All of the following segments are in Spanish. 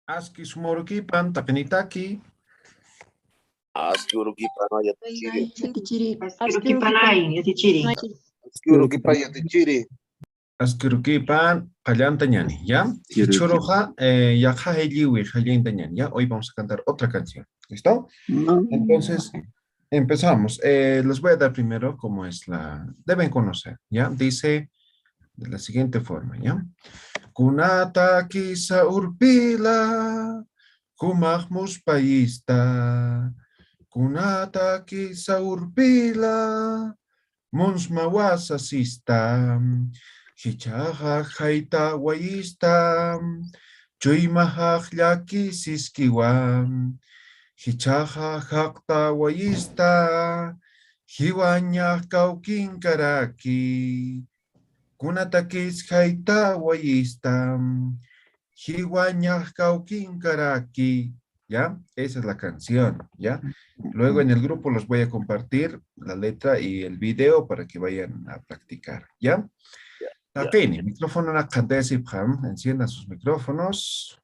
Aski sumorokipan, takenitaki. Aski urukipana yatichiri. Askirukipanay, yatichiri. Aski urukipana yatichiri. Askirukipan, Callantañani, ¿ya? Hichuroja, Yaja Heliwi, Jallintañani, ¿ya? Hoy vamos a cantar otra canción. ¿Listo? Entonces, empezamos. Les voy a dar primero cómo es la... Deben conocer, ¿ya? Dice de la siguiente forma, ¿ya? Kunata kisa urpila, kumahmus paista. Kunata kisa urpila, mons mawasa sista. Hichaha haita waista, chuimahak yaki siskiwam. Hichaha hakta waista, hiwanya kaukin karaki. Kunatakis haita waista, hiwanya kaukin karaki. ¿Ya? Esa es la canción, ¿ya? Luego en el grupo los voy a compartir la letra y el video para que vayan a practicar, ¿ya? Takeni, micrófono na kandesi pam, enciendan sus micrófonos.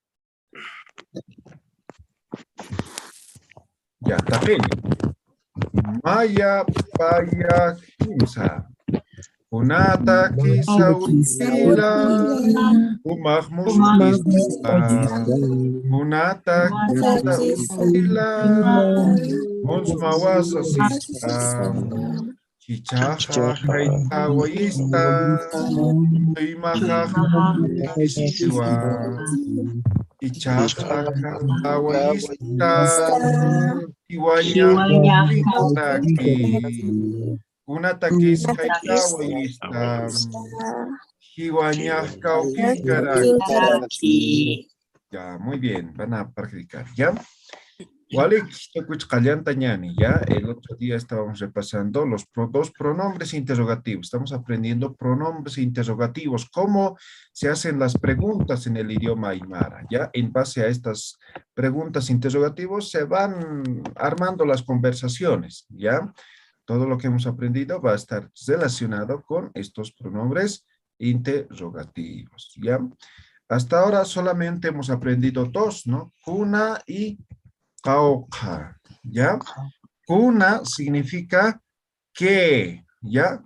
Ya, Takeni. Maya paya kimsa. Kunata kisa urpila, umahmus pista. Kunata kisa urpila, mons mawasa sista. Chichaha haita waista, tuimaha istiwa. Chichaha haita waista, iwanya taki. Kunatakis haita waista, iwanya kaukinkaraki. Ya, muy bien, van a practicar, ¿ya? Walik, ya, el otro día estábamos repasando los dos pronombres interrogativos. Estamos aprendiendo pronombres interrogativos, cómo se hacen las preguntas en el idioma aymara, ¿ya? En base a estas preguntas interrogativos se van armando las conversaciones, ¿ya? Todo lo que hemos aprendido va a estar relacionado con estos pronombres interrogativos, ¿ya? Hasta ahora solamente hemos aprendido dos, ¿no? Kuna y Cauca, ¿ya? Kuna significa que, ¿ya?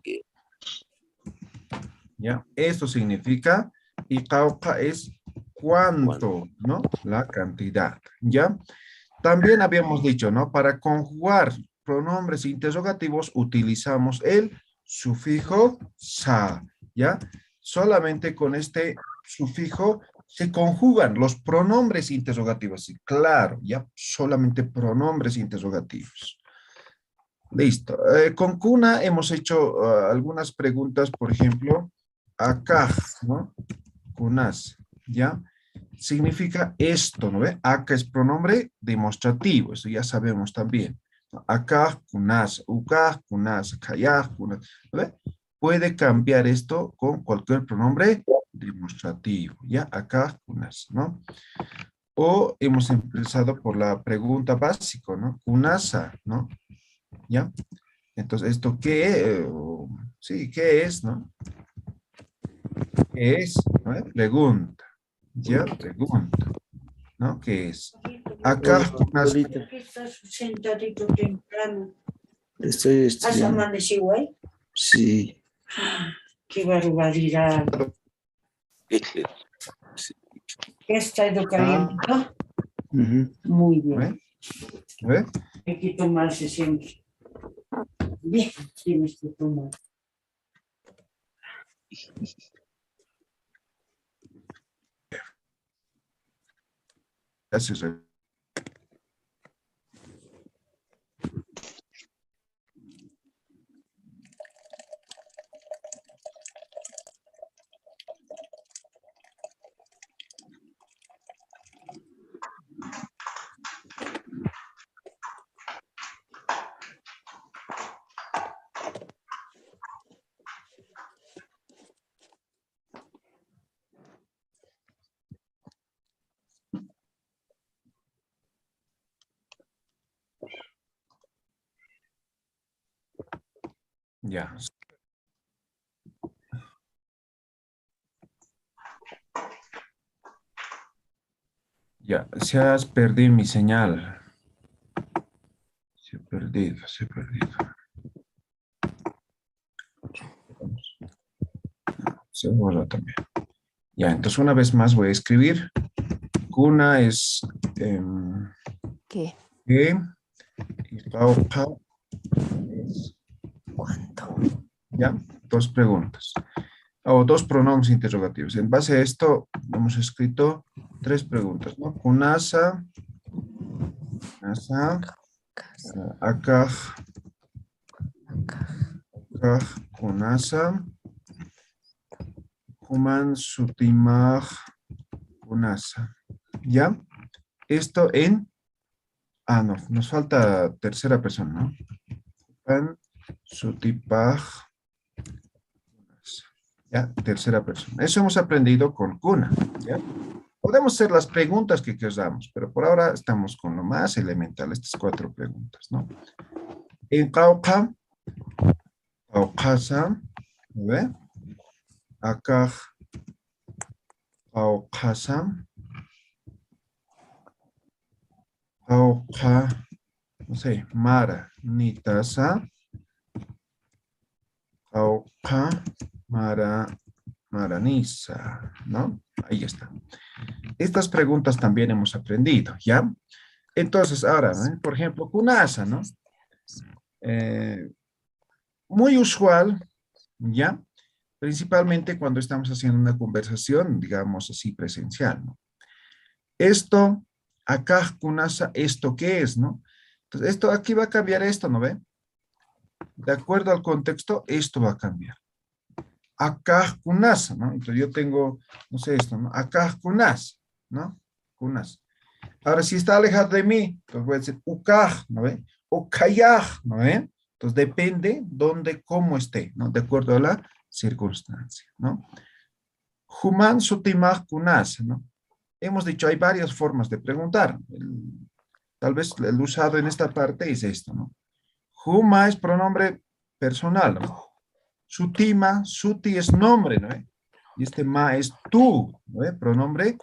¿Ya? Esto significa, y cauca es cuánto, ¿no? La cantidad, ¿ya? También habíamos dicho, ¿no? Para conjugar pronombres interrogativos utilizamos el sufijo sa, ¿ya? Solamente con este sufijo se conjugan los pronombres interrogativos. Sí, claro, ya solamente pronombres interrogativos. Listo. Con Kuna hemos hecho algunas preguntas, por ejemplo, acá, ¿no? Kunas, ¿ya? Significa esto, ¿no ve? Acá es pronombre demostrativo, eso ya sabemos también. Acá, kunas, uka, kunas, kaya, kunas, ¿no ve? Puede cambiar esto con cualquier pronombre demostrativo, ¿ya? Acá, kunas, ¿no? O hemos empezado por la pregunta básica, ¿no? Kunasa, ¿no? ¿Ya? Entonces, ¿esto qué? Sí, ¿qué es, no? ¿Qué es? ¿No? Pregunta. Ya, pregunta. ¿No? ¿Qué es? Acá, unas... Estás sentadito temprano. Estoy ¿Has estudiando. amanecido ahí? Sí. ¡Qué barbaridad! ¿Está ido caliente? Muy bien. ¿Ve? Hay que tomarse siempre. Bien, tienes que tomar. Gracias. Ya. Ya, se has perdido mi señal. Se ha perdido, se ha perdido. Se borra también. Ya, entonces una vez más voy a escribir. Cuna es ¿Qué? que y Cauca es ¿Cuánto? ya. Dos preguntas. O dos pronombres interrogativos. En base a esto hemos escrito tres preguntas, ¿no? Kunasa, Nasa, Akaj, Akaj, Kunasa, Kuman, Sutimaj, Kunasa. ¿Ya? Esto en... Ah, no, nos falta tercera persona, ¿no? Kuman, Sutipaj, Kunasa. ¿Ya? Tercera persona. Eso hemos aprendido con Kuna, ¿ya? Podemos hacer las preguntas que queramos, pero por ahora estamos con lo más elemental, estas cuatro preguntas, ¿no? En Cauca, Caucasa, ¿ve? Acá, Caucasa, Cauca, no sé, Mara, Nitasa, Cauca, Mara, Maranisa, ¿no? Ahí está. Estas preguntas también hemos aprendido, ¿ya? Entonces, ahora, ¿eh? Por ejemplo, Kunasa, ¿no? Muy usual, ¿ya? Principalmente cuando estamos haciendo una conversación, digamos así, presencial, ¿no? Esto, acá, Kunasa, ¿esto qué es, no? Entonces, esto aquí va a cambiar esto, ¿no ve? De acuerdo al contexto, esto va a cambiar. Acá, Kunasa, ¿no? Entonces yo tengo, no sé esto, ¿no? Acá, Kunasa, ¿no? Kunasa. Ahora, si está alejado de mí, entonces voy a decir ukaj, ¿no ve? O kayaj, ¿no ve? Entonces depende dónde, cómo esté, ¿no? De acuerdo a la circunstancia, ¿no? Human sutimaj kunas, ¿no? Hemos dicho, hay varias formas de preguntar. Tal vez el usado en esta parte es esto, ¿no? Huma es pronombre personal, ¿no? Sutima, suti es nombre, ¿no? Y este ma es tú, ¿no? Pronombre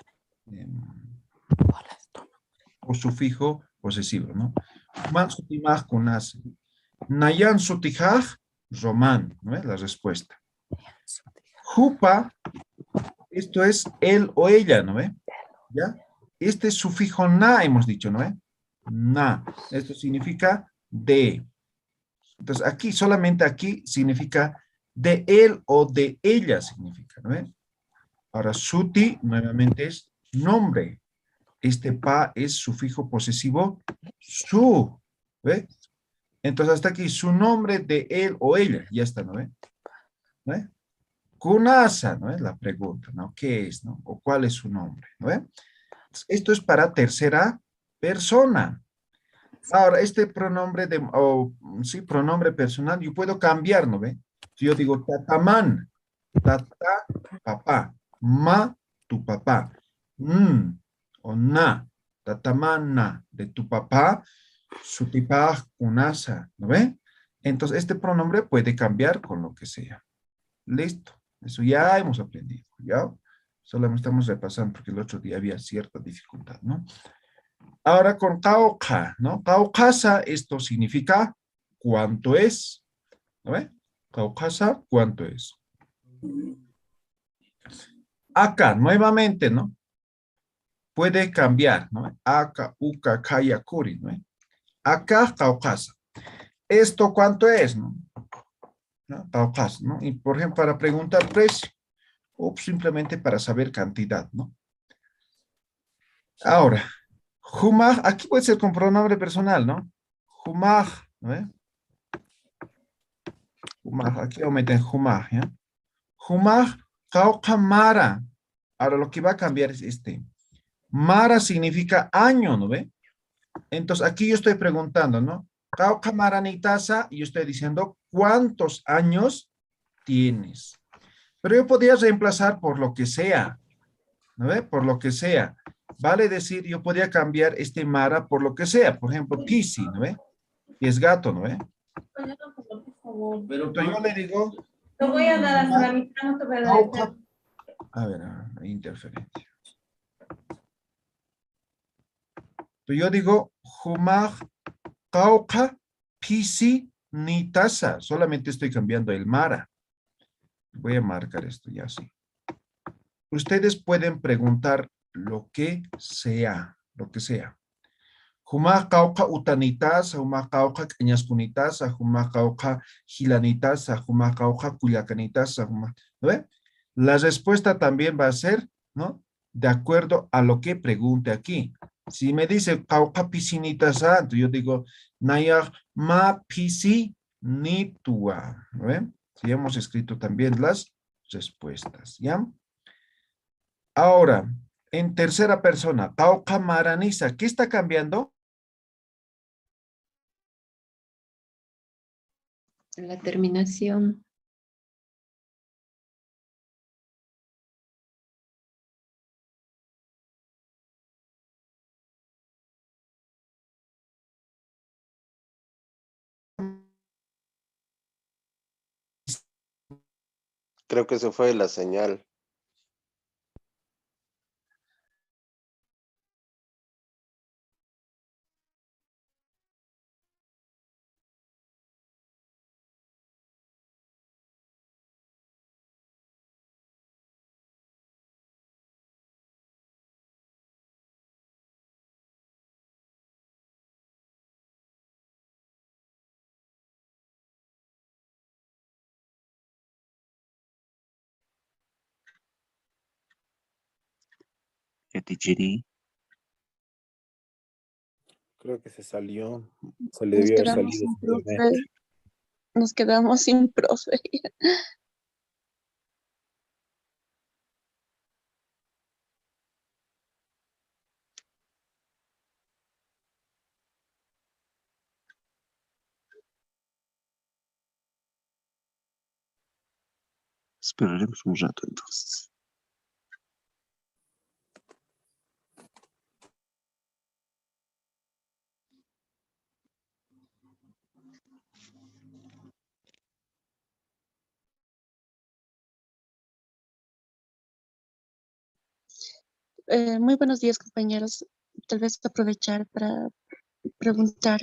o sufijo posesivo, ¿no? Human sutimaj kunas. Nayan sutijaj, román, ¿no? La respuesta. Jupa, esto es él o ella, ¿no ve? ¿Ya? Este sufijo na hemos dicho, ¿no ve? Na. Esto significa de. Entonces, aquí, solamente aquí, significa de él o de ella, significa, ¿no ve? Ahora, suti, nuevamente, es nombre. Este pa es sufijo posesivo, su. ¿Ve? Entonces, hasta aquí, su nombre de él o ella. Ya está, ¿no ve? ¿No ve? Kunasa, ¿no es? La pregunta, ¿no? ¿Qué es, no? ¿O cuál es su nombre, ¿no ve? Esto es para tercera persona. Ahora, este pronombre sí, pronombre personal, yo puedo cambiar, ¿no ve? Si yo digo tatamán, tata, papá, ma, tu papá, o na, tatamana, de tu papá, sutipaj, kunasa, ¿no ve? Entonces, este pronombre puede cambiar con lo que sea. Listo. Eso ya hemos aprendido, ¿ya? Solo estamos repasando porque el otro día había cierta dificultad, ¿no? Ahora con cauca, ¿no? Caucasa, esto significa cuánto es, ¿no ve? Caucasa, cuánto es. Acá, nuevamente, ¿no? Puede cambiar, ¿no? Acá, uca, kaya, kuri, ¿no? Acá, caucasa. ¿Esto cuánto es, no? ¿No? Caucasa, ¿no? Y por ejemplo, para preguntar precio, o simplemente para saber cantidad, ¿no? Ahora, humaj, aquí puede ser con pronombre personal, ¿no? Humaj, ¿no? Humaj, aquí aumenten humaj, ¿ya? Humaj, cauca mara. Ahora lo que va a cambiar es este. Mara significa año, ¿no ve? Entonces aquí yo estoy preguntando, ¿no? Cauca mara nitasa, y yo estoy diciendo, ¿cuántos años tienes? Pero yo podría reemplazar por lo que sea, ¿no ve? Por lo que sea. Vale decir, yo podría cambiar este Mara por lo que sea. Por ejemplo, Kisi, ¿no ve? Y es gato, ¿no ve? Pero yo le digo, Te voy a dar hasta la mitad, no te voy a dar el cauca. A ver, hay interferencia. Pero yo digo, humag cauca pisi ni tasa. Solamente estoy cambiando el mara. Voy a marcar esto ya así. Ustedes pueden preguntar lo que sea, lo que sea. Huma cauca utanitasa, huma cauca cañascunitasa, huma cauca gilanitasa, huma cauca culiacanitasa, huma. ¿No ve? La respuesta también va a ser, ¿no? De acuerdo a lo que pregunte aquí. Si me dice cauca piscinitasa, entonces yo digo, naya ma pisinitua. ¿No ve? Si hemos escrito también las respuestas, ¿ya? Ahora, en tercera persona, cauca maraniza, ¿qué está cambiando? La terminación. Creo que se fue la señal. Yatichiri. Creo que se salió. Se le debió haber salido su internet. Nos quedamos sin profe. Esperaremos un rato entonces. Muy buenos días, compañeros. Tal vez aprovechar para preguntar,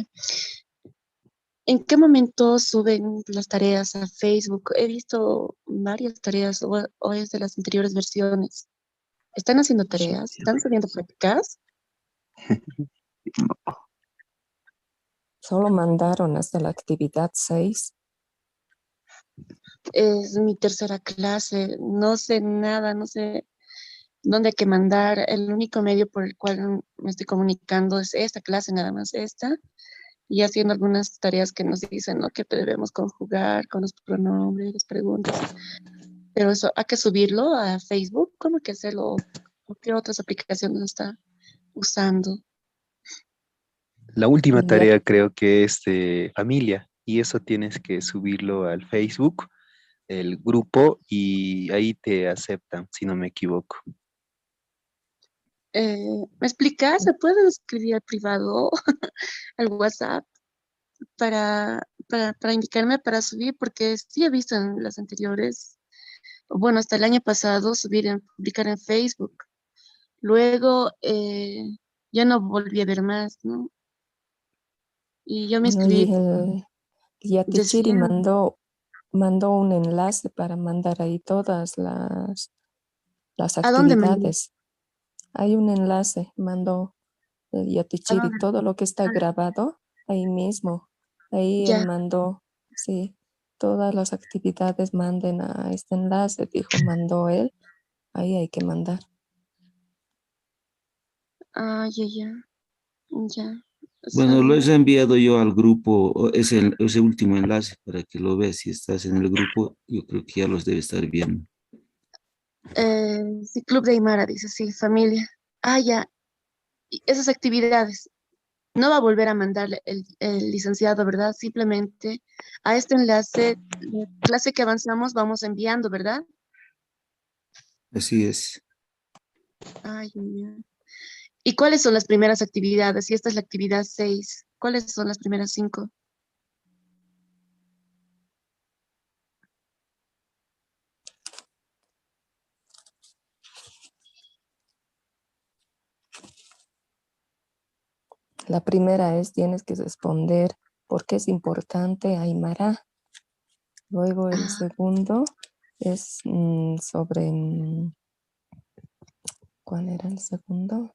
¿en qué momento suben las tareas a Facebook? He visto varias tareas o es de las anteriores versiones. ¿Están haciendo tareas? ¿Están subiendo prácticas? Solo mandaron hasta la actividad 6. Es mi tercera clase. No sé nada, no sé dónde hay que mandar. El único medio por el cual me estoy comunicando es esta clase, nada más esta. Y haciendo algunas tareas que nos dicen, ¿no? Que debemos conjugar con los pronombres, las preguntas. Pero eso, ¿hay que subirlo a Facebook? ¿Cómo hay que hacerlo? ¿O qué otras aplicaciones está usando? La última Ya, tarea creo que es de familia y eso tienes que subirlo al Facebook, el grupo, y ahí te aceptan, si no me equivoco. ¿Me explicas? ¿Se puede escribir al privado, al WhatsApp, para indicarme para subir? Porque sí he visto en las anteriores, bueno, hasta el año pasado, publicar en Facebook. Luego ya no volví a ver más, ¿no? Y yo me no, y inscribí, el Yatichiri decía, mandó un enlace para mandar ahí todas las ¿a dónde me actividades. Hay un enlace, mandó el ¿A Yatichiri, dónde? todo lo que está Ah, grabado ahí mismo. Ahí él ya. mandó, sí, todas las actividades manden a este enlace, dijo, mandó él, ahí hay que mandar. Ah, ya, ya, ya. Está Bueno, lo he bien. enviado yo al grupo, ese último enlace para que lo veas. Si estás en el grupo, yo creo que ya los debe estar viendo. Sí, Club de Aymara, dice, sí, familia. Ah, ya. Y esas actividades. No va a volver a mandarle el licenciado, ¿verdad? Simplemente a este enlace, la clase que avanzamos, vamos enviando, ¿verdad? Así es. Ay, ya, ya. ¿Y cuáles son las primeras actividades? Si esta es la actividad 6, ¿cuáles son las primeras 5? La primera es, tienes que responder por qué es importante Aymara. Luego el segundo es sobre, ¿cuál era el segundo?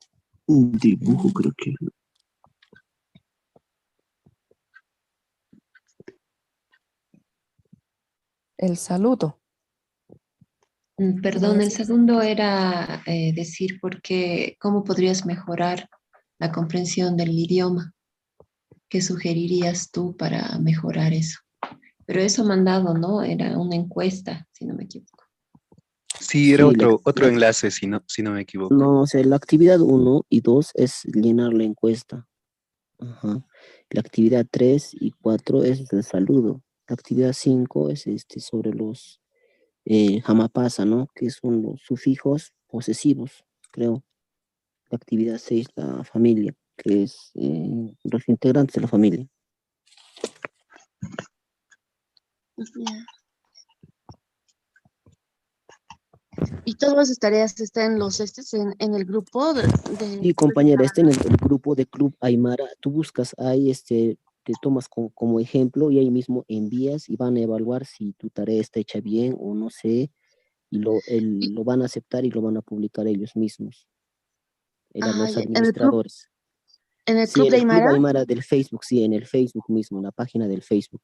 Un dibujo, creo que. El saludo. Perdón, el segundo era decir cómo podrías mejorar la comprensión del idioma. ¿Qué sugerirías tú para mejorar eso? Pero eso mandado, ¿no? Era una encuesta, si no me equivoco. Sí, era Sí, otro enlace, si no me equivoco. No, o sea, la actividad 1 y 2 es llenar la encuesta. Ajá. La actividad 3 y 4 es el saludo. La actividad 5 es sobre los jamapasa, ¿no? Que son los sufijos posesivos, creo. La actividad 6 la familia, que es los integrantes de la familia. Ya. Y todas las tareas están en el grupo Sí, compañera, está en el grupo de Club Aymara. Tú buscas ahí, te tomas como ejemplo y ahí mismo envías y van a evaluar si tu tarea está hecha bien o no sé, y lo van a aceptar y lo van a publicar ellos mismos, los administradores. en el Sí, club en de el Club Aymara. Aymara del Facebook, sí, en el Facebook mismo, en la página del Facebook.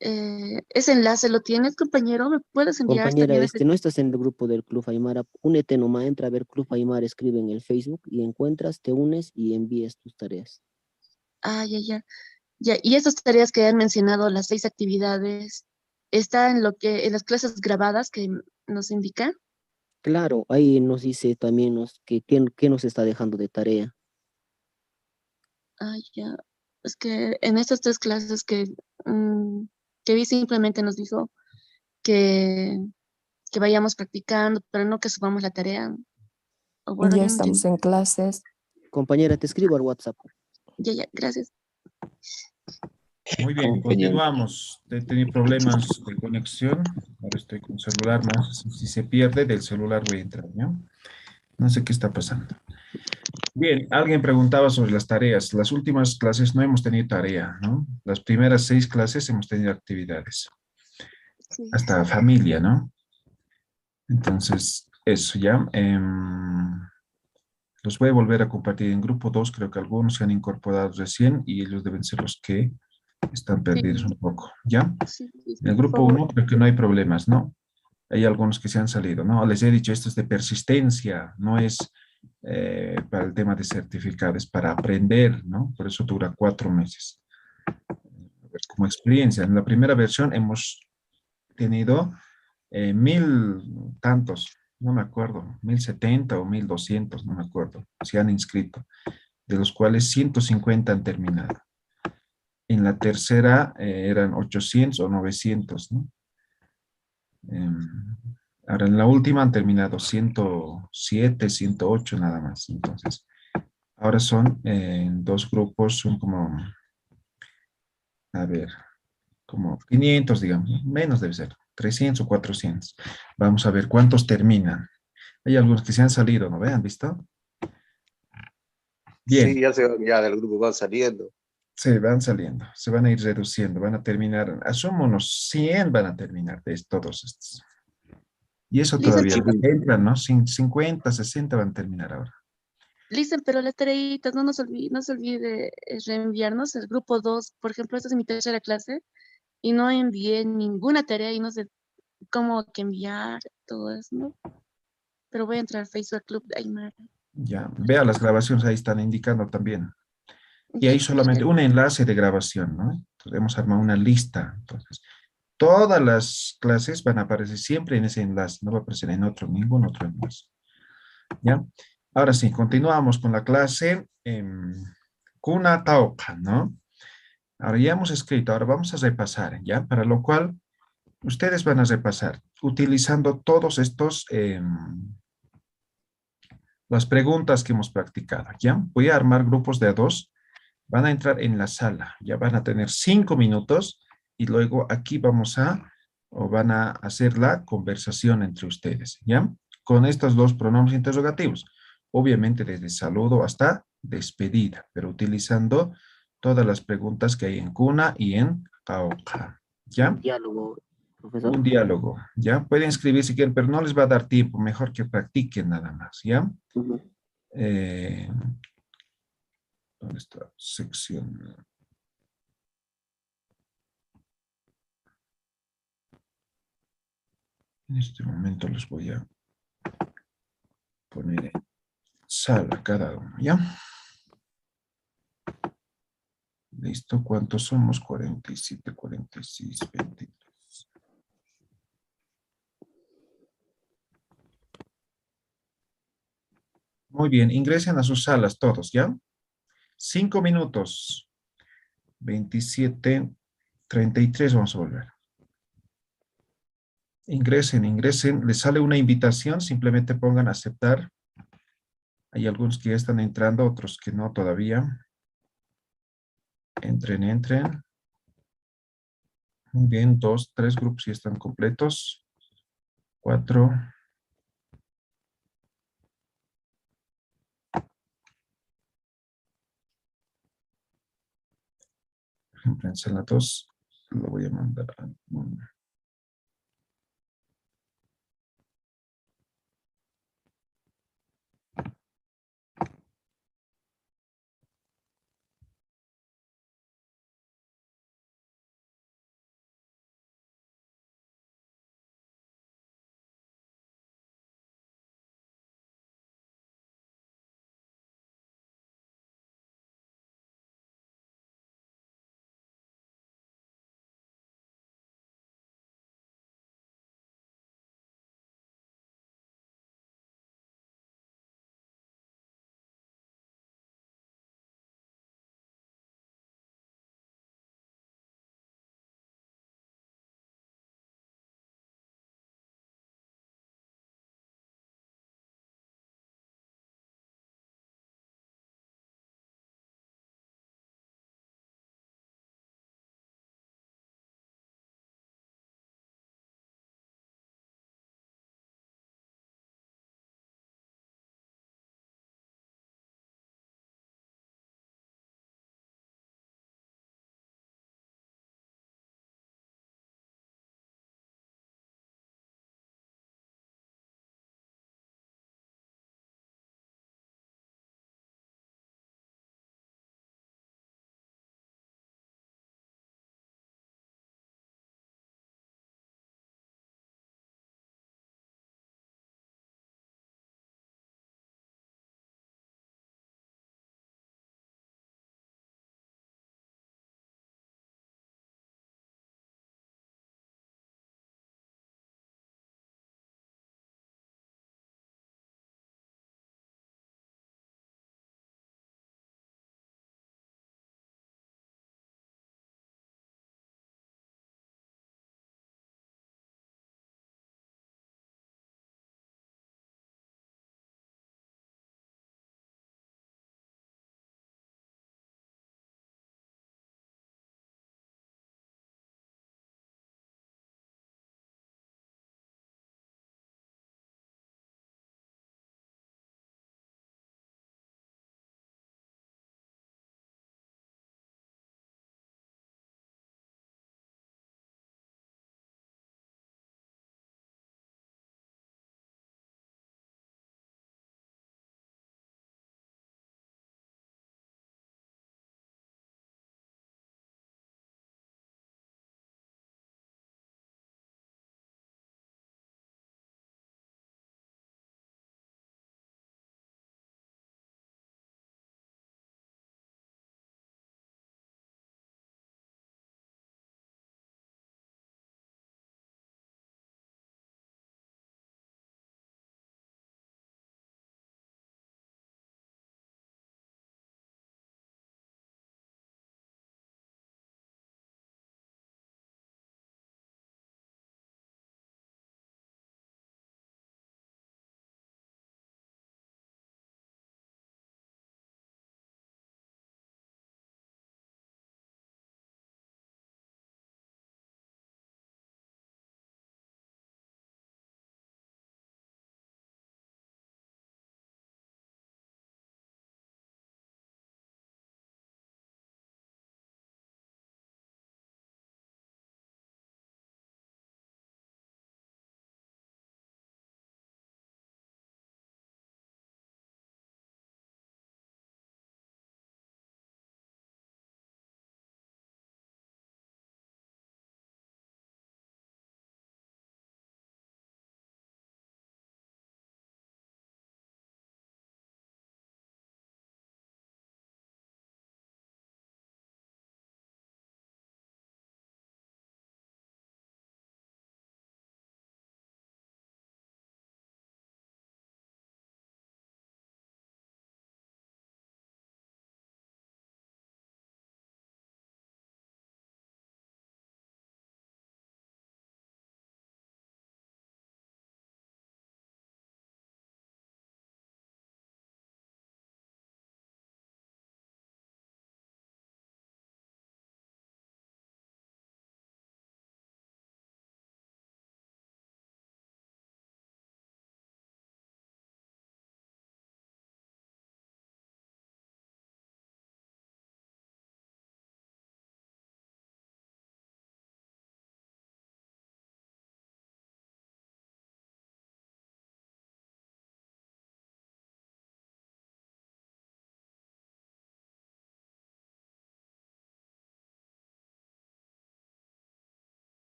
Ese enlace lo tienes, compañero, ¿me puedes enviar Compañera, también? no estás en el grupo del Club Aymara, únete nomás, entra a ver Club Aymara, escribe en el Facebook y encuentras, te unes y envías tus tareas. Ya. Ya, y esas tareas que han mencionado, las 6 actividades, ¿está en las clases grabadas que nos indican? Claro, ahí nos dice también qué nos está dejando de tarea. Ya. Es que en estas 3 clases que vi simplemente nos dijo que, que vayamos practicando, pero no que subamos la tarea. O bueno, Ya ya no entiendo. estamos en clases. Compañera, te escribo al WhatsApp. Ya, gracias. Muy bien, continuamos. He tenido problemas de conexión. Ahora estoy con celular más. Si se pierde del celular voy a entrar, ¿no? No sé qué está pasando. Bien, alguien preguntaba sobre las tareas. Las últimas clases no hemos tenido tarea, ¿no? Las primeras 6 clases hemos tenido actividades. Sí. Hasta familia, ¿no? Entonces, eso ya. Los voy a volver a compartir en grupo 2. Creo que algunos se han incorporado recién y ellos deben ser los que están perdidos un poco, ¿ya? Sí, En el por grupo favor. 1 creo que no hay problemas, ¿no? Hay algunos que se han salido, ¿no? Les he dicho, esto es de persistencia, no es para el tema de certificado, es para aprender, ¿no? Por eso dura 4 meses. Como experiencia, en la primera versión hemos tenido 1000 tantos, no me acuerdo, 1070 o 1200, no me acuerdo, se han inscrito, de los cuales 150 han terminado. En la tercera eran 800 o 900, ¿no? Ahora en la última han terminado 107, 108 nada más. Entonces, ahora son en 2 grupos, son como, a ver, como 500, digamos, menos debe ser, 300 o 400. Vamos a ver cuántos terminan. Hay algunos que se han salido, ¿no ven? ¿Han visto? Bien. Sí, ya del grupo van saliendo. Se van saliendo, se van a ir reduciendo, van a terminar, asumo unos 100 van a terminar de todos estos. Y eso todavía entran, ¿no? 50, 60 van a terminar ahora. Listen, pero las tareitas, no se olvide reenviarnos el grupo 2. Por ejemplo, esta es mi tercera clase y no envié ninguna tarea y no sé cómo que enviar todo eso, ¿no? Pero voy a entrar al Facebook Club de Aymara. Ya, vea las grabaciones, ahí están indicando también. Y Ya, hay solamente un enlace de grabación, ¿no? Entonces hemos armado una lista. Entonces, todas las clases van a aparecer siempre en ese enlace, no va a aparecer en ningún otro enlace. ¿Ya? Ahora sí, continuamos con la clase Kuna Tauka, ¿no? Ahora ya hemos escrito, ahora vamos a repasar, ¿ya? Para lo cual, ustedes van a repasar utilizando todos estos, las preguntas que hemos practicado, ¿ya? Voy a armar grupos de a 2. Van a entrar en la sala, ya van a tener 5 minutos y luego aquí van a hacer la conversación entre ustedes, ¿ya? Con estos 2 pronombres interrogativos. Obviamente desde saludo hasta despedida, pero utilizando todas las preguntas que hay en cuna y en cauca. ¿Ya? Diálogo, profesor. Un diálogo, ¿ya? Pueden escribir si quieren, pero no les va a dar tiempo. Mejor que practiquen nada más, ¿ya? Ujú. ¿Dónde está? Sección. En este momento los voy a poner en sala cada uno, ¿ya? Listo, ¿cuántos somos? 47, 46, 23. Muy bien, ingresen a sus salas todos, ¿ya? 5 minutos. 27, 33 vamos a volver. Ingresen, ingresen. Les sale una invitación, simplemente pongan aceptar. Hay algunos que ya están entrando, otros que no todavía. Entren, entren. Muy bien, 2, 3 grupos ya están completos. 4. Por ejemplo, en sala 2 lo voy a mandar a 1.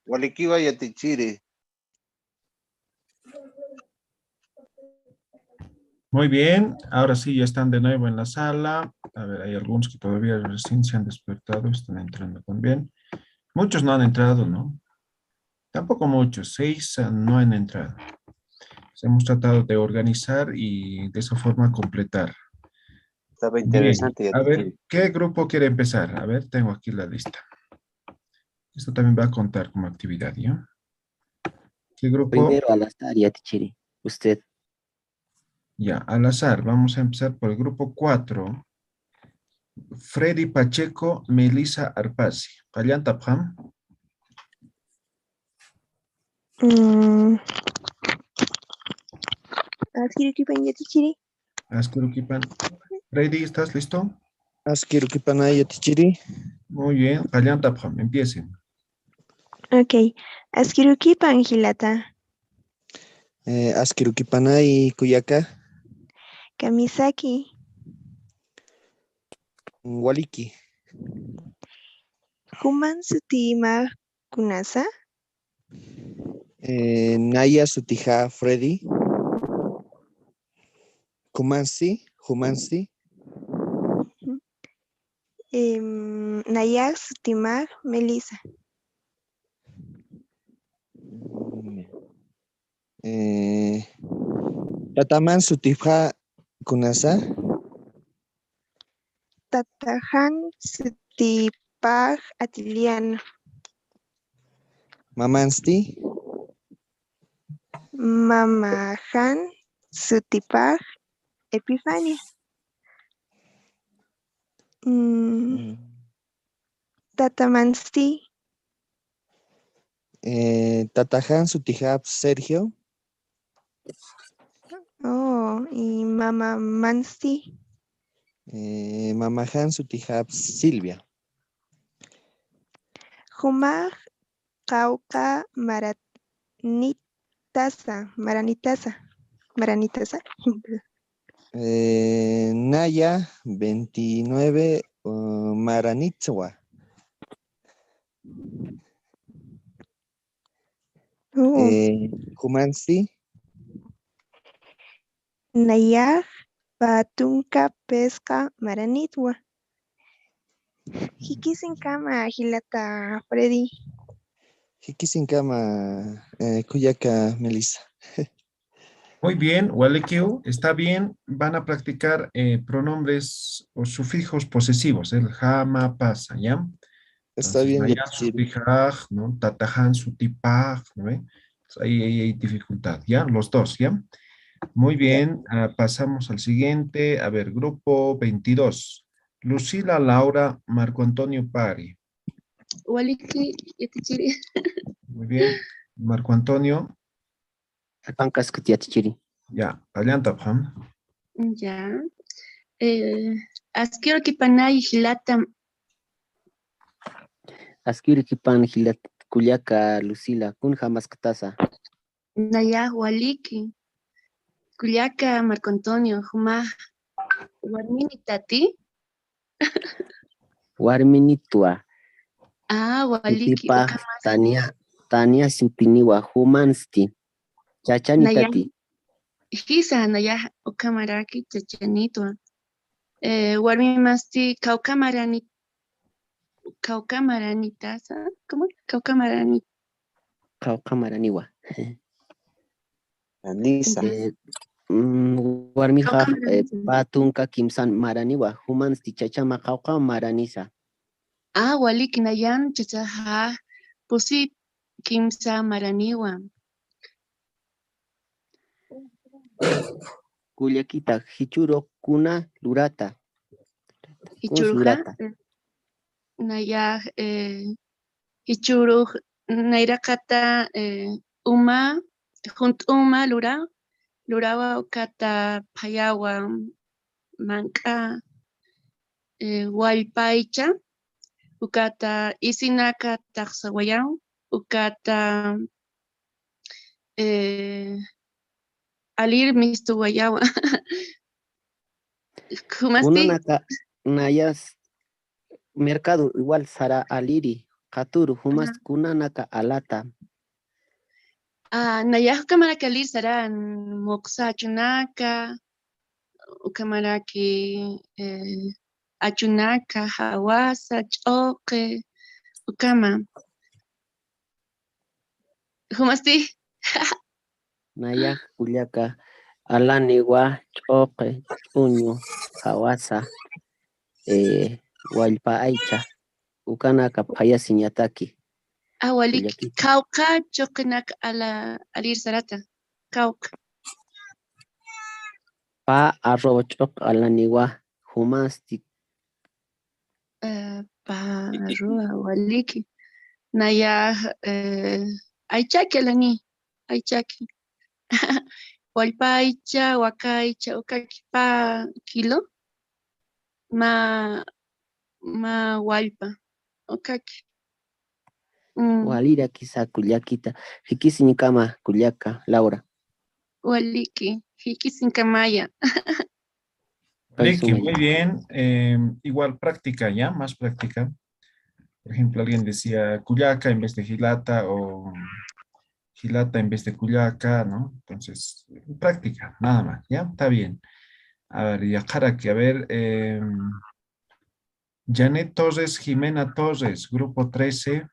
Walikiwa yatichiri. Muy bien, ahora sí ya están de nuevo en la sala. A ver, hay algunos que todavía recién se han despertado, están entrando también. Muchos no han entrado, ¿no? Tampoco muchos, 6 no han entrado. Hemos tratado de organizar y de esa forma completar. Estaba Bien, interesante a ver, yatichiri. ¿qué grupo quiere empezar? A ver, tengo aquí la lista. Esto también va a contar como actividad, ¿ya? ¿Qué grupo? Primero al azar, Yatichiri. Usted. Ya, al azar. Vamos a empezar por el grupo 4. Freddy Pacheco, Melissa Arpasi. Kallanta Pam. Askirikipan Yatichiri. Askurukipan. Freddy, ¿estás listo? Askirukipana Yatichiri. Muy bien. Kallanta Pam. Empiecen. Ok. Askirukipan Hilata. Askirukipana y Kuyaka. Kamisaki. Waliki. Human Sutima Kunasa. Naya Sutija Freddy. Kumansi. Humansi. Nayak Sutima Melissa. Tataman Sutija Kunasa. Tatahan Sutipag Atiliano. Mamansti. Mamahan Sutipag Epifania. Tatamansti. Tatajan Sutija Sergio. Oh, y Mama Mansti. Mamajan Sutija Silvia. Humar Cauca Maranitasa. Maranitasa. Naya 29 Maranitzwa. Humansi. Nayar Patunka Pesca Maranitwa. Hikisinkama Hilata Freddy. Hikisinkama Kuyaka Melissa. Muy bien, Walekiu, está bien. Van a practicar pronombres o sufijos posesivos, el jama, pasa, ¿ya? Está Entonces, bien, nayan Yatichiri. sutijaj, ¿no? Tatajan sutipaj, ¿no ve? Entonces, ahí hay dificultad, ¿ya? Los dos, ¿ya? Muy bien, pasamos al siguiente. A ver, grupo 22. Lucila Laura Marco Antonio Pari. Waliki Yatichiri. Muy bien. Marco Antonio, Alpancas que Yatichiri. ya. Allanta, Pam. Ya. Askero Kipanay Hilata Askirikipan Hilat Kuyaka Lucila. Kun jamás katasa. Naya Waliki. Kuyaka Marco Antonio. Juma Warmini Tati. Warminitua. Waliki. Sutipa Tania Sutiniwa. Humansti. Chachani Naya tati. Hisa Naya Okamaraki Chachanitwa. Warmi Masti Kaucamaranitasa. ¿Cómo? Kaucamarani. Kaukamaraniwa. Anisa. Warmija Kaucamaranisa. patunka kimsan maraniwa. Humansti chachama kauka maranisa. Waliki Nayan Chachaha Pusi Kimsa Maraniwa. Kuyakita hichuro kuna lurata. Hichuruja. Naya Hichuru Nairakata Uma Junt Uma Lurawa Okata Payawa Manka Walpaicha Ukata Isinaka Taxawayan Ukata Alir Mistuwayawa Kumasti Kunanaka nayas mercado igual Sara Aliri. Katuru, humas kunanaka alata. Nayaj kamarakalir serán moxa chunaka, ukamaraki achunaka, hawasa, choque, ukama. Humasti. Nayaj kullaka alaniwa, choque, chuño, hawasa, walpa aicha. Ukanaka payasi ñataki. Awalik Kullakita. kauka chokenak alir sarata. Kauka. Pa arroba choc alaniwa humasti. Parua waliki. Naya aichaki alani. Aichaki. Walpaicha, wakaicha, ukaki pa kilo. Ma walpa. Ukaki. Walira kisa kullakita. Hikisi nikama kullaka, Laura. Waliki. Hiki sin kamaya. Ricky, muy bien. Igual práctica, ¿ya? Más práctica. Por ejemplo, alguien decía Cuyaca en vez de Gilata o Gilata en vez de Cuyaca, ¿no? Entonces, práctica, nada más, ¿ya? Está bien. A ver, y a ver, Janet Torres, Jimena Torres, grupo 13.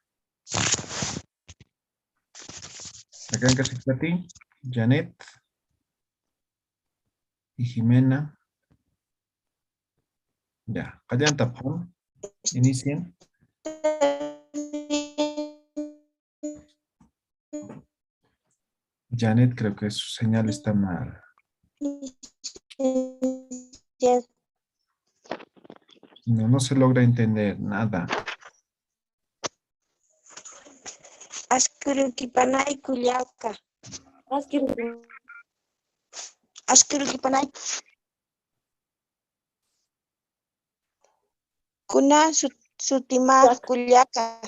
Acá en Casicati, Janet y Jimena. Ya, callan tapón. Inicien. Janet, creo que su señal está mal. No se logra entender nada. Ashkurukipanay kullaka. Ashkurukipanay. Kuna sutimaj kullaka.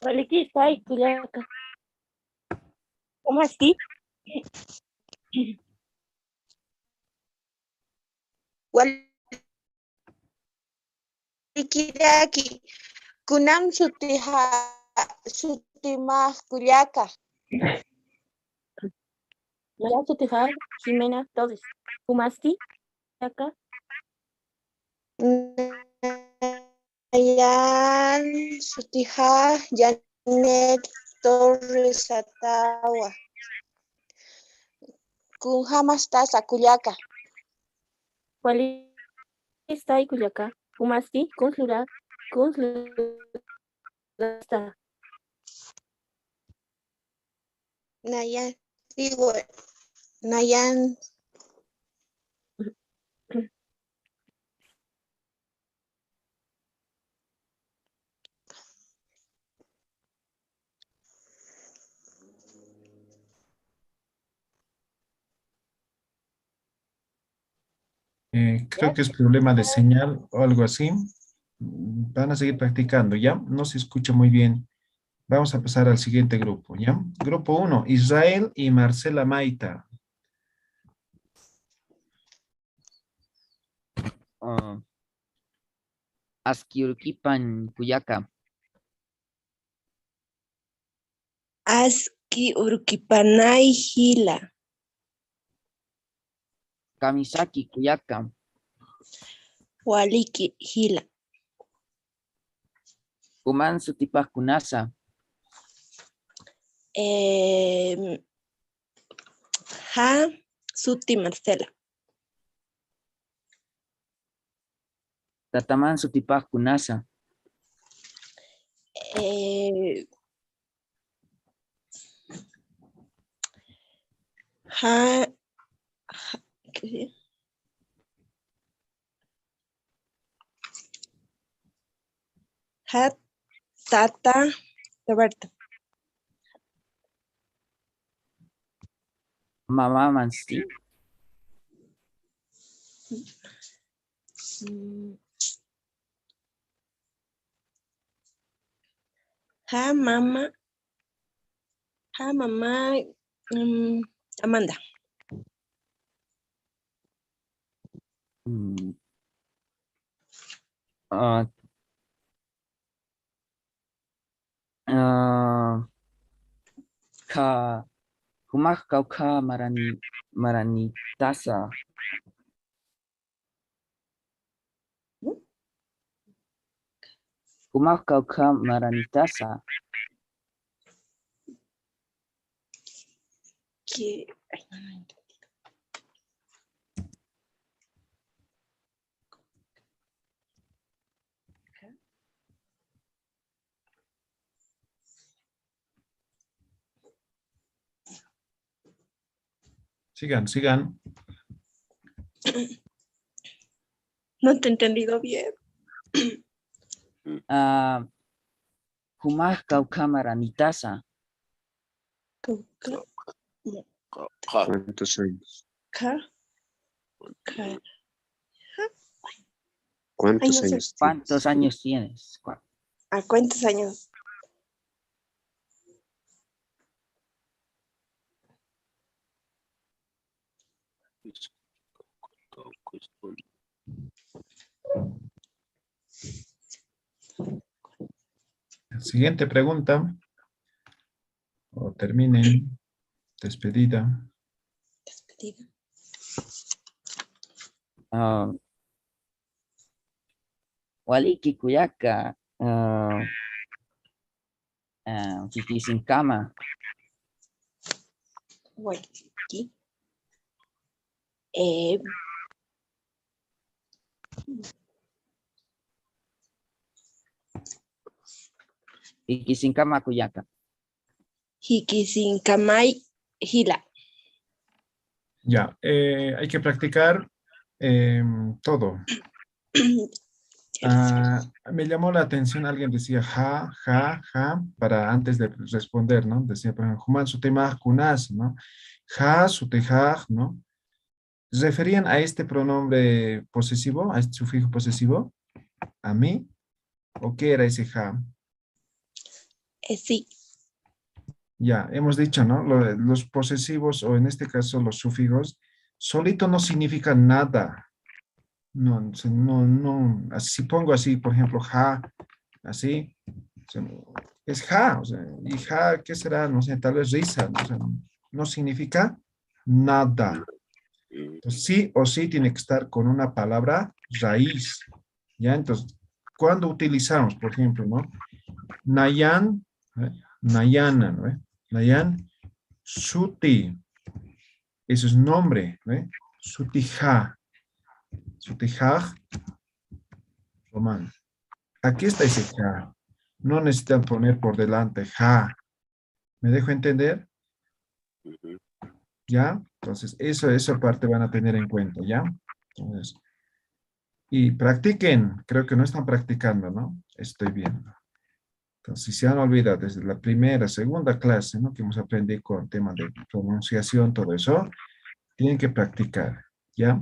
Waliki sai kullaka. ¿Cómo así? Walikiraki. Kunam sutimaj kullaka. Naya sutija, Jimena, todos. ¿Fumasti? Acá. Nayan sutija, Janet Torres Atawa. Kun hamastas a kullaka. Waliki sai kullaka. ¿Fumasti? Consular. Nayan, digo, Nayan. Creo que es problema de señal o algo así. Van a seguir practicando, ¿ya? No se escucha muy bien. Vamos a pasar al siguiente grupo, ¿ya? Grupo 1, Israel y Marcela Maita. Askiurkipan Kuyaka. Aski urkipanay hila. Kamisaki Kuyaka. Waliki hila. Kuman Sutipas Kunasa. Suti Marcela. Tataman Sutipas Kunasa. Tata Roberto. Mamá Mansi. Mamá Amanda. Ka humah kau ka maranitasa. Humah kau ka maranitasa. Que... Ay, no, no entendí. Sigan. No te he entendido bien. Humah kau ka maranitasa. ¿Cuántos años? ¿Cuántos años? ¿Cuántos años tienes? ¿A cuántos años? Siguiente pregunta. O terminen. Despedida. Waliki kuyaka. Kikisinkama. Waliki. Kikisinkama kuyaka. Hikisinkamay hila. Ya, hay que practicar todo. Me llamó la atención, alguien decía ja, para antes de responder, ¿no? Decía, por ejemplo, Juman sutemaj kunas, ¿no? Ja, sutejaj, ¿no? ¿Referían a este pronombre posesivo, a este sufijo posesivo? ¿A mí? ¿O qué era ese ja? Sí. Ya, hemos dicho, ¿no? Los posesivos, o en este caso los sufijos, solito no significan nada. No. Si pongo así, por ejemplo, ja, así, es ja, o sea, y ja, ¿qué será? No sé, tal vez risa, ¿no? O sea, no significa nada. Entonces, sí o sí tiene que estar con una palabra raíz, ¿ya? Entonces, ¿cuándo utilizamos, por ejemplo, ¿no? Nayan, Nayana, ¿no? Nayan, Suti, eso es nombre, ¿no? Sutija, Sutijaj, Román. Aquí está ese ja. No necesitan poner por delante ja. ¿Me dejo entender? ¿Ya? Entonces, esa parte van a tener en cuenta, ¿ya? Entonces, y practiquen. Creo que no están practicando, ¿no? Estoy viendo. Entonces, si se han olvidado desde la primera, segunda clase, ¿no? Que hemos aprendido con temas de pronunciación, todo eso, tienen que practicar, ¿ya?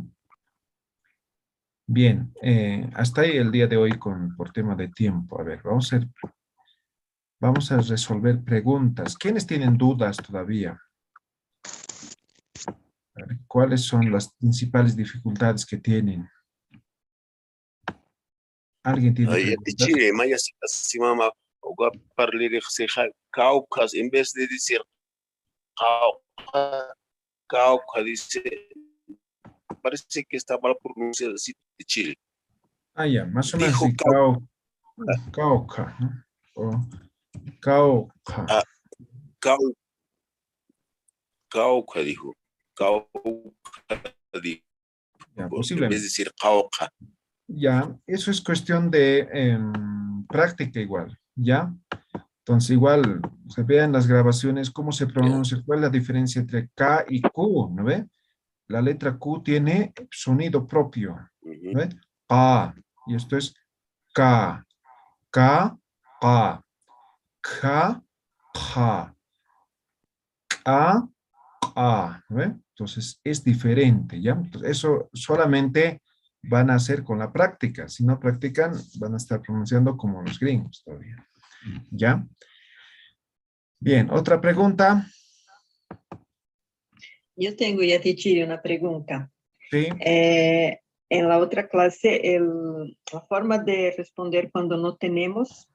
Bien, hasta ahí el día de hoy por tema de tiempo. A ver, vamos a resolver preguntas. ¿Quiénes tienen dudas todavía? A ver, ¿cuáles son las principales dificultades que tienen? ¿Alguien tiene preguntas? Maya si mama caucas en vez de decir cauca dice parece que está mal pronunciado así de Chile. Ya, más o menos así, cauca, ¿no? O cauca. Cauca dijo. Cauca dijo. Ya, En vez de decir cauca. Ya, eso es cuestión de práctica igual, ¿ya? Entonces igual, se vean las grabaciones, cómo se pronuncia, cuál es la diferencia entre K y Q, ¿no ve? La letra Q tiene sonido propio, ¿no ve? A, y esto es K, K, K, K, K, K, K, ¿no ve? Entonces es diferente, ¿ya? Entonces, eso solamente van a hacer con la práctica. Si no practican, van a estar pronunciando como los gringos todavía. ¿Ya? Bien, otra pregunta. Yo tengo ya, Tichiri, una pregunta. Sí. En la otra clase, la forma de responder cuando no tenemos,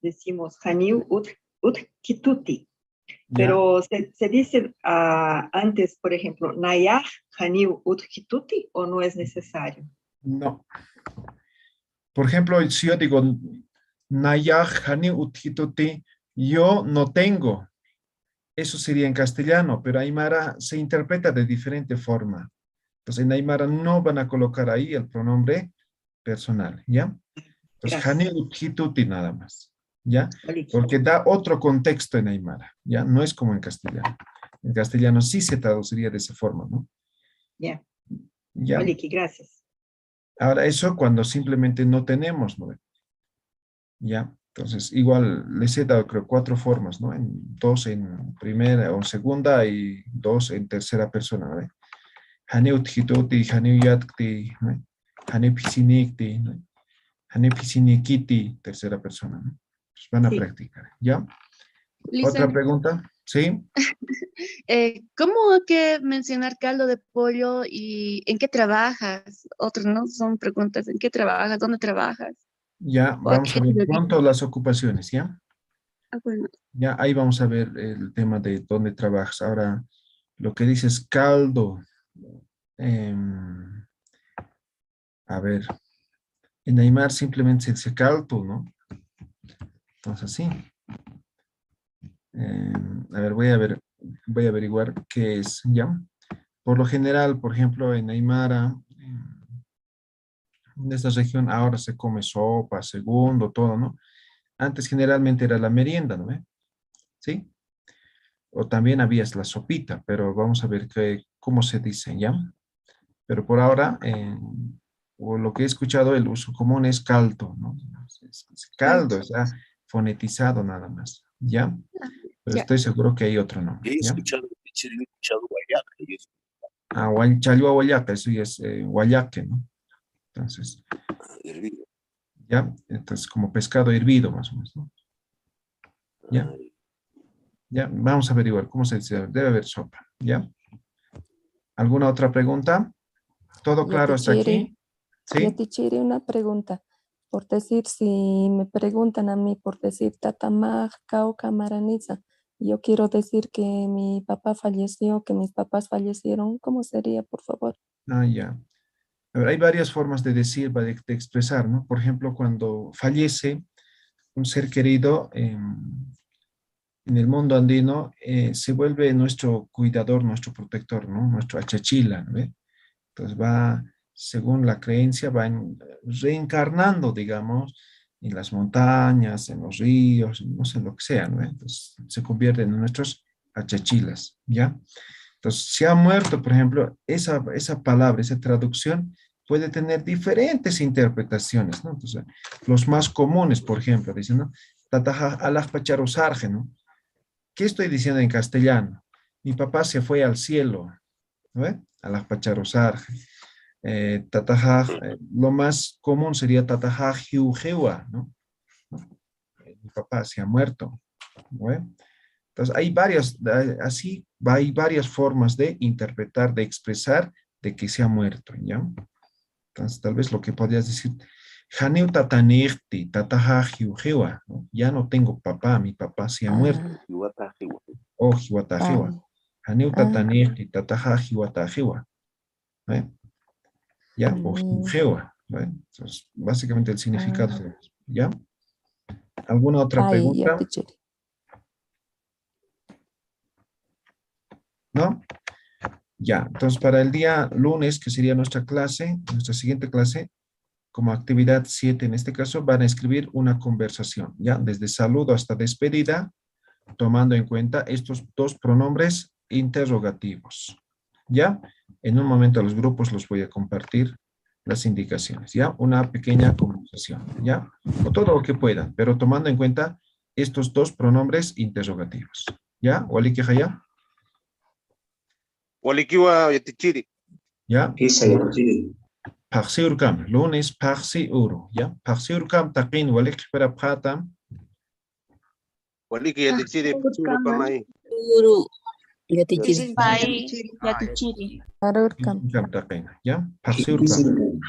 decimos Haniu ut utkituti. ¿ya? Pero se dice antes, por ejemplo, nayah haniu utkituti, o no es necesario. No. Por ejemplo, si yo digo nayah hani utkituti, yo no tengo. Eso sería en castellano, pero Aymara se interpreta de diferente forma. Entonces, en Aymara no van a colocar ahí el pronombre personal, ¿ya? Entonces, hani utkituti nada más, ¿ya? Porque da otro contexto en Aymara, ¿ya? No es como en castellano. En castellano sí se traduciría de esa forma, ¿no? Ya. ¿Ya? Maliki, gracias. Ahora, eso cuando simplemente no tenemos, ¿no? ¿Ya? Entonces, igual les he dado, creo, 4 formas, ¿no? Dos en primera o segunda y 2 en tercera persona, ¿no? Hani utkituti, hani uyakti, ¿no? Hani pisinikti, ¿no? Hani pisinikiti, tercera persona, ¿no? Pues van a practicar, ¿ya? ¿Otra pregunta? ¿Sí? ¿Cómo hay que mencionar caldo de pollo y en qué trabajas? Otros, ¿no? Son preguntas, ¿en qué trabajas? ¿Dónde trabajas? Ya, ¿O a vamos qué a te ver dedicas? pronto las ocupaciones, ¿ya? Bueno. Ya, ahí vamos a ver el tema de dónde trabajas. Ahora, lo que dices caldo. A ver, en Aymar simplemente se dice caldo, ¿no? Entonces, sí. A ver, voy a averiguar qué es, ¿ya? Por lo general, por ejemplo, en Aymara, en esta región ahora se come sopa, segundo, todo, ¿no? Antes generalmente era la merienda, ¿no? ¿Sí? O también había la sopita, pero vamos a ver cómo se dice, ¿ya? Pero por ahora, o lo que he escuchado, el uso común es caldo, ¿no? Es caldo, está fonetizado nada más, ¿ya? Pero estoy seguro que hay otro nombre, He ¿ya? escuchado guayaca. Y eso. Chalua guayaca, eso ya es guayaque, ¿no? Entonces, Hervido. ¿ya? Entonces, como pescado hervido, más o menos, ¿no? ¿Ya? Ya, vamos a averiguar cómo se dice. Debe haber sopa, ¿ya? ¿Alguna otra pregunta? ¿Todo claro hasta aquí? ¿Sí? Yatichiri, una pregunta. Por decir, si me preguntan a mí por decir Tatamaj, Cauca, Maraniza, yo quiero decir que mi papá falleció, que mis papás fallecieron, ¿cómo sería, por favor? Ah, ya. A ver, hay varias formas de decir, de expresar, ¿no? Por ejemplo, cuando fallece un ser querido en el mundo andino, se vuelve nuestro cuidador, nuestro protector, ¿no? Nuestro achachila, ¿no? Entonces va, según la creencia, reencarnando, digamos, en las montañas, en los ríos, no sé, lo que sea, ¿no? Entonces se convierten en nuestros achachilas, ¿ya? Entonces, si ha muerto, por ejemplo, esa palabra, esa traducción puede tener diferentes interpretaciones, ¿no? Entonces, los más comunes, por ejemplo, dicen, ¿no? Tataja alaj pacharusarje, ¿no? ¿Qué estoy diciendo en castellano? Mi papá se fue al cielo, ¿no? Alaj pacharusarje. Lo más común sería tataja jiujewa, ¿no? Mi papá se ha muerto, ¿no? Entonces, hay varias formas de interpretar, de expresar de que se ha muerto, ¿ya? Entonces, tal vez lo que podrías decir, Janiu tatanirti, tatajajiujewa, ¿no? Ya no tengo papá, mi papá se ha muerto. O jiwatajewa. Janiu tatanirti, tatajajiwatajewa. ¿Ya? O jiujewa, ¿no? Entonces, básicamente el significado es eso, ¿ya? ¿Alguna otra pregunta? ¿No? Ya, entonces para el día lunes, que sería nuestra siguiente clase, como actividad 7 en este caso, van a escribir una conversación, ¿ya? Desde saludo hasta despedida, tomando en cuenta estos 2 pronombres interrogativos, ¿ya? En un momento los grupos los voy a compartir las indicaciones, ¿ya? Una pequeña conversación, ¿ya? O todo lo que puedan, pero tomando en cuenta estos 2 pronombres interrogativos, ¿ya? ¿Wali que haya? Walikiwa yatichiri. ¿Ya? Isa yatichiri. Paxi urkam, lunes paxi uru, ¿ya? Paxi urkam taqin walik para patam. Waliki yatichiri, pachuru kama hii. Uru. Yatichiri. Urkam taqin, ¿ya? Paxi urkam.